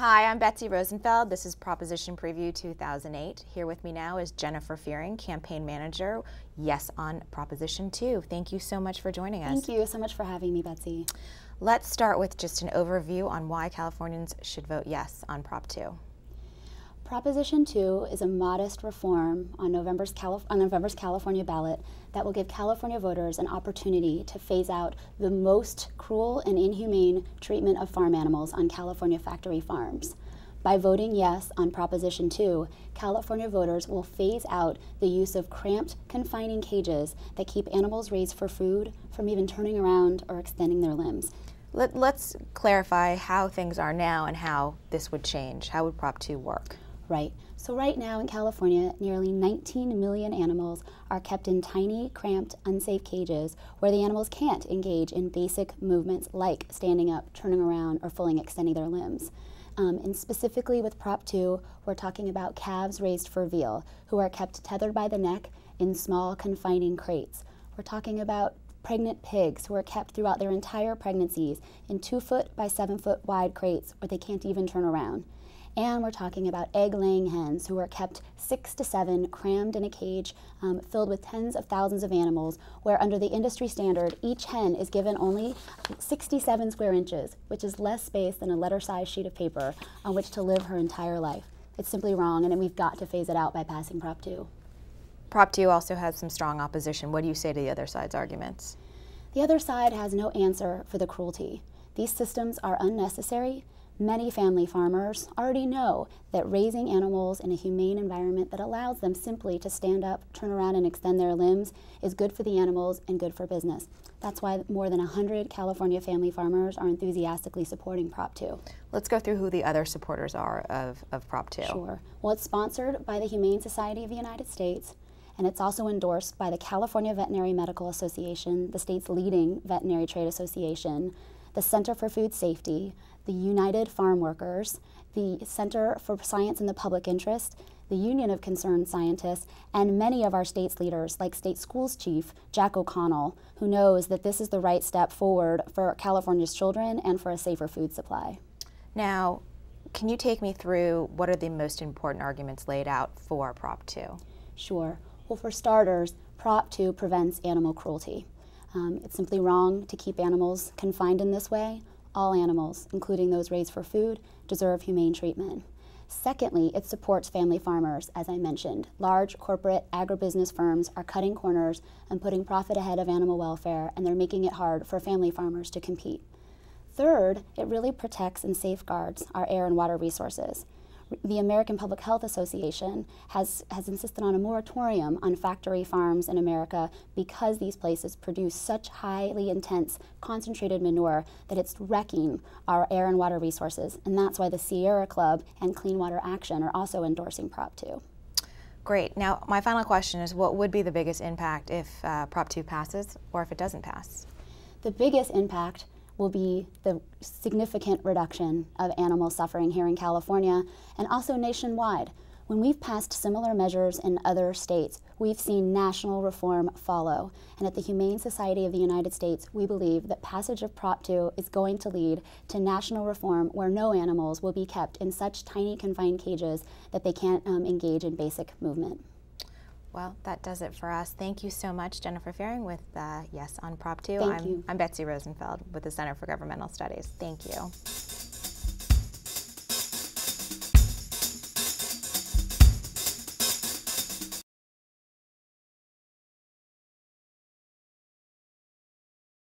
Hi, I'm Betsy Rosenfeld. This is Proposition Preview 2008. Here with me now is Jennifer Fearing, Campaign Manager, Yes on Proposition 2. Thank you so much for joining us. Thank you so much for having me, Betsy. Let's start with just an overview on why Californians should vote yes on Prop 2. Proposition 2 is a modest reform on November's California ballot that will give California voters an opportunity to phase out the most cruel and inhumane treatment of farm animals on California factory farms. By voting yes on Proposition 2, California voters will phase out the use of cramped, confining cages that keep animals raised for food from even turning around or extending their limbs. Let's clarify how things are now and how this would change. How would Prop 2 work? Right. So right now in California, nearly 19 million animals are kept in tiny, cramped, unsafe cages where the animals can't engage in basic movements like standing up, turning around, or fully extending their limbs. And specifically with Prop 2, we're talking about calves raised for veal who are kept tethered by the neck in small, confining crates. We're talking about pregnant pigs who are kept throughout their entire pregnancies in 2-foot by 7-foot wide crates where they can't even turn around. And we're talking about egg-laying hens who are kept 6 to 7 crammed in a cage filled with tens of thousands of animals, where under the industry standard, each hen is given only 67 square inches, which is less space than a letter-sized sheet of paper on which to live her entire life. It's simply wrong, and we've got to phase it out by passing Prop 2. Prop 2 also has some strong opposition. What do you say to the other side's arguments? The other side has no answer for the cruelty. These systems are unnecessary. Many family farmers already know that raising animals in a humane environment that allows them simply to stand up, turn around, and extend their limbs is good for the animals and good for business. That's why more than 100 California family farmers are enthusiastically supporting Prop 2. Let's go through who the other supporters are of Prop 2. Sure. Well, it's sponsored by the Humane Society of the United States, and it's also endorsed by the California Veterinary Medical Association, the state's leading veterinary trade association, the Center for Food Safety, the United Farm Workers, the Center for Science in the Public Interest, the Union of Concerned Scientists, and many of our state's leaders, like State Schools Chief Jack O'Connell, who knows that this is the right step forward for California's children and for a safer food supply. Now, can you take me through what are the most important arguments laid out for Prop 2? Sure. Well, for starters, Prop 2 prevents animal cruelty. It's simply wrong to keep animals confined in this way. All animals, including those raised for food, deserve humane treatment. Secondly, it supports family farmers, as I mentioned. Large corporate agribusiness firms are cutting corners and putting profit ahead of animal welfare, and they're making it hard for family farmers to compete. Third, it really protects and safeguards our air and water resources. The American Public Health Association has insisted on a moratorium on factory farms in America because these places produce such highly intense, concentrated manure that it's wrecking our air and water resources. And that's why the Sierra Club and Clean Water Action are also endorsing Prop 2. Great. Now, my final question is, what would be the biggest impact if Prop 2 passes or if it doesn't pass? The biggest impact will be the significant reduction of animal suffering here in California and also nationwide. When we've passed similar measures in other states, we've seen national reform follow. And at the Humane Society of the United States, we believe that passage of Prop 2 is going to lead to national reform where no animals will be kept in such tiny confined cages that they can't engage in basic movement. Well, that does it for us. Thank you so much, Jennifer Fearing, with Yes on Prop 2. Thank you. I'm Betsy Rosenfeld with the Center for Governmental Studies. Thank you.